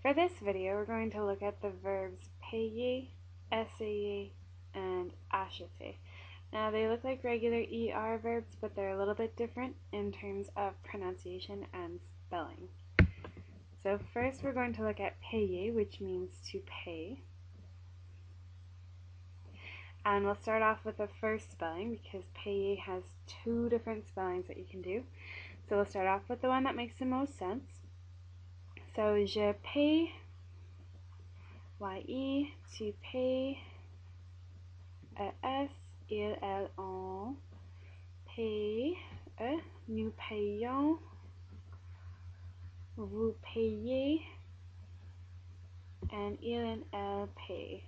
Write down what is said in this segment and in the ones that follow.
For this video, we're going to look at the verbs payer, essayer, and acheter. Now, they look like regular ER verbs, but they're a little bit different in terms of pronunciation and spelling. So first, we're going to look at payer, which means to pay. And we'll start off with the first spelling because payer has two different spellings that you can do. So we'll start off with the one that makes the most sense. So, je paye, Y-E, tu payes, E-S, il, elle, on paye, nous payons, vous payez, and il and elle paye.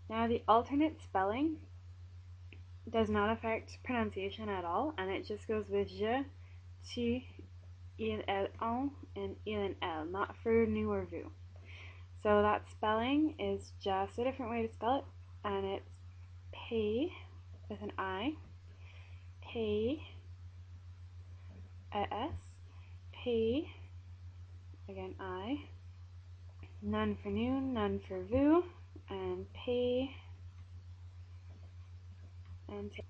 Now the alternate spelling does not affect pronunciation at all, and it just goes with je, tu, il, elle, on, and il and elle, not for nous or vous. So that spelling is just a different way to spell it, and it's pay with an I, pay, es, pay, again I, none for nous, none for vous, and pay, and take.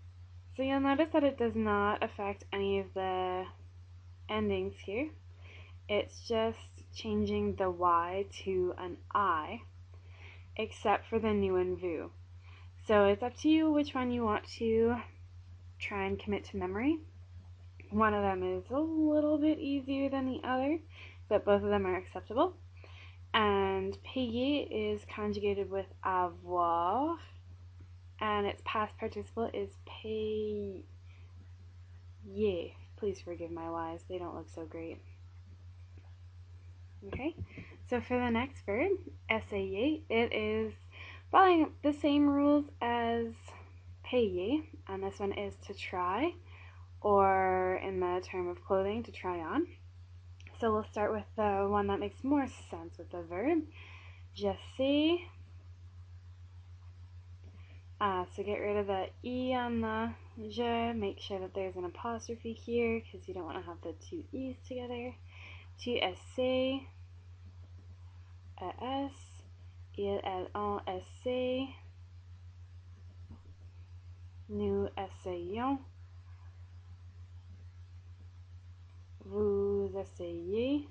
So you'll notice that it does not affect any of the endings here. It's just changing the Y to an I, except for the nous and vous. So it's up to you which one you want to try and commit to memory. One of them is a little bit easier than the other, but both of them are acceptable. And payer is conjugated with avoir, and its past participle is payer. Please forgive my Y's, they don't look so great. Okay, so for the next verb, essayer, it is following the same rules as payer, and this one is to try, or in the term of clothing, to try on. So we'll start with the one that makes more sense with the verb, j'essaie. So get rid of the E on the je, make sure that there's an apostrophe here because you don't want to have the two E's together. Tu essaies, es, il, elle, on essaie, nous essayons, vous essayez,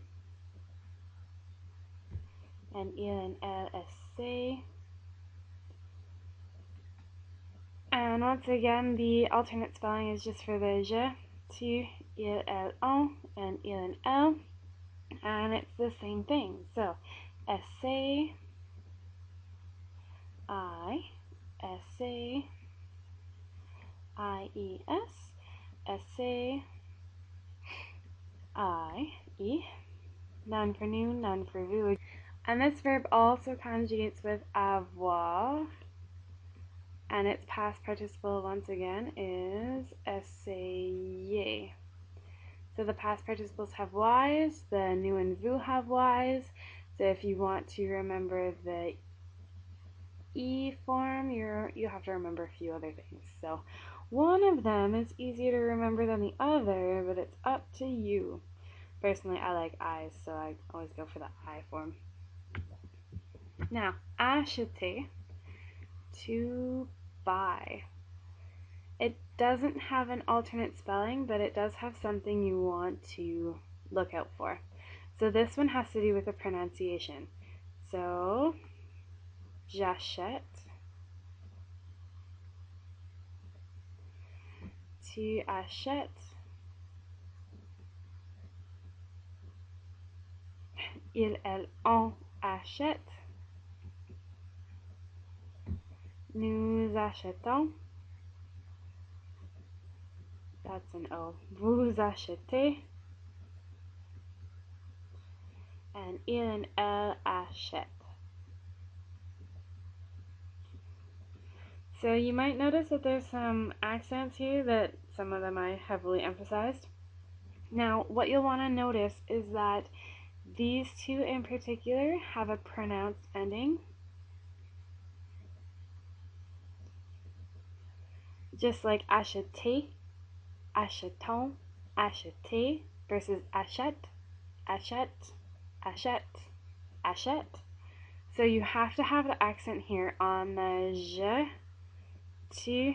and il and elle essaie. And once again, the alternate spelling is just for the je, tu, il, elle, on, and il and elle, and it's the same thing. So, essaie, I, essaie, I-E-S, essaie, I-E, none for nous, none for vous. And this verb also conjugates with avoir, and its past participle once again is essayer. So the past participles have Y's, the nous and vous have Y's. So if you want to remember the E form, you have to remember a few other things. So one of them is easier to remember than the other, but it's up to you. Personally, I like I's, so I always go for the I form. Now, acheter, to buy. It doesn't have an alternate spelling, but it does have something you want to look out for. So this one has to do with the pronunciation. So, j'achète, tu achètes, il, elle, on achète, nous achetons, that's an O, vous achetez, and il and elle achètent. So you might notice that there's some accents here that some of them I heavily emphasized. Now, what you'll want to notice is that these two in particular have a pronounced ending, just like acheter, acheton, acheter versus achète, achète. achète, achète. So you have to have the accent here on the je, tu,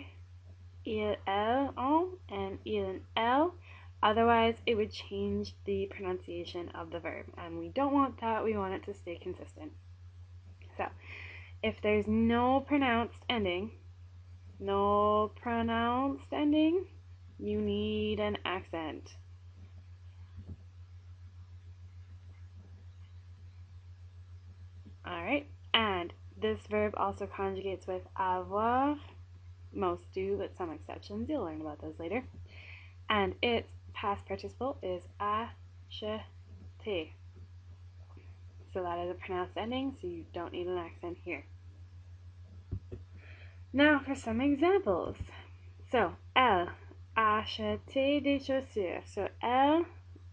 il, elle, on, and il and elle. Otherwise, it would change the pronunciation of the verb, and we don't want that. We want it to stay consistent. So, if there's no pronounced ending, you need an accent. Alright, and this verb also conjugates with avoir. Most do, but some exceptions. You'll learn about those later. And its past participle is acheter. So that is a pronounced ending, so you don't need an accent here. Now for some examples. So, elle achetait des chaussures. So, elle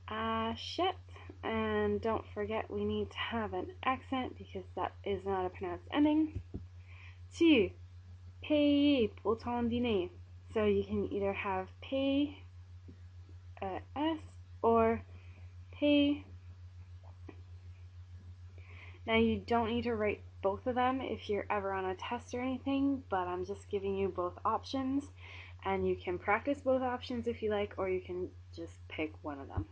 achète. And don't forget we need to have an accent because that is not a pronounced ending. Tu payes pour ton dîner. So you can either have pay S or pay. Now you don't need to write both of them if you're ever on a test or anything, but I'm just giving you both options, and you can practice both options if you like, or you can just pick one of them.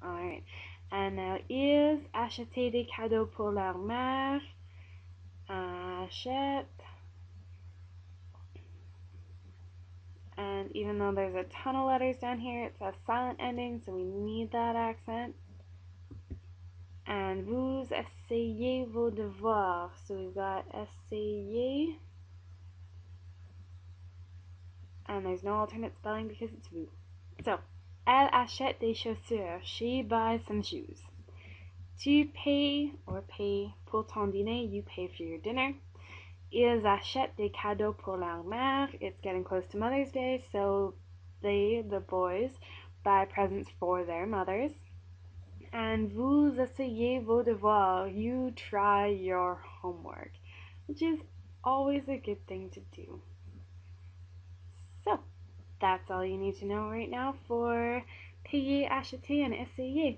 Alright, and now ils achetaient des cadeaux pour leur mère. Achète. And even though there's a ton of letters down here, it's a silent ending, so we need that accent. And vous essayez vos devoirs. So we've got essayer. And there's no alternate spelling because it's vous. So, elle achète des chaussures. She buys some shoes. Tu payes or pay pour ton dîner. You pay for your dinner. Ils achètent des cadeaux pour leur mère. It's getting close to Mother's Day, so they, the boys, buy presents for their mothers. And vous essayez vos devoirs. You try your homework, which is always a good thing to do. So, that's all you need to know right now for payer, acheter, and essayer.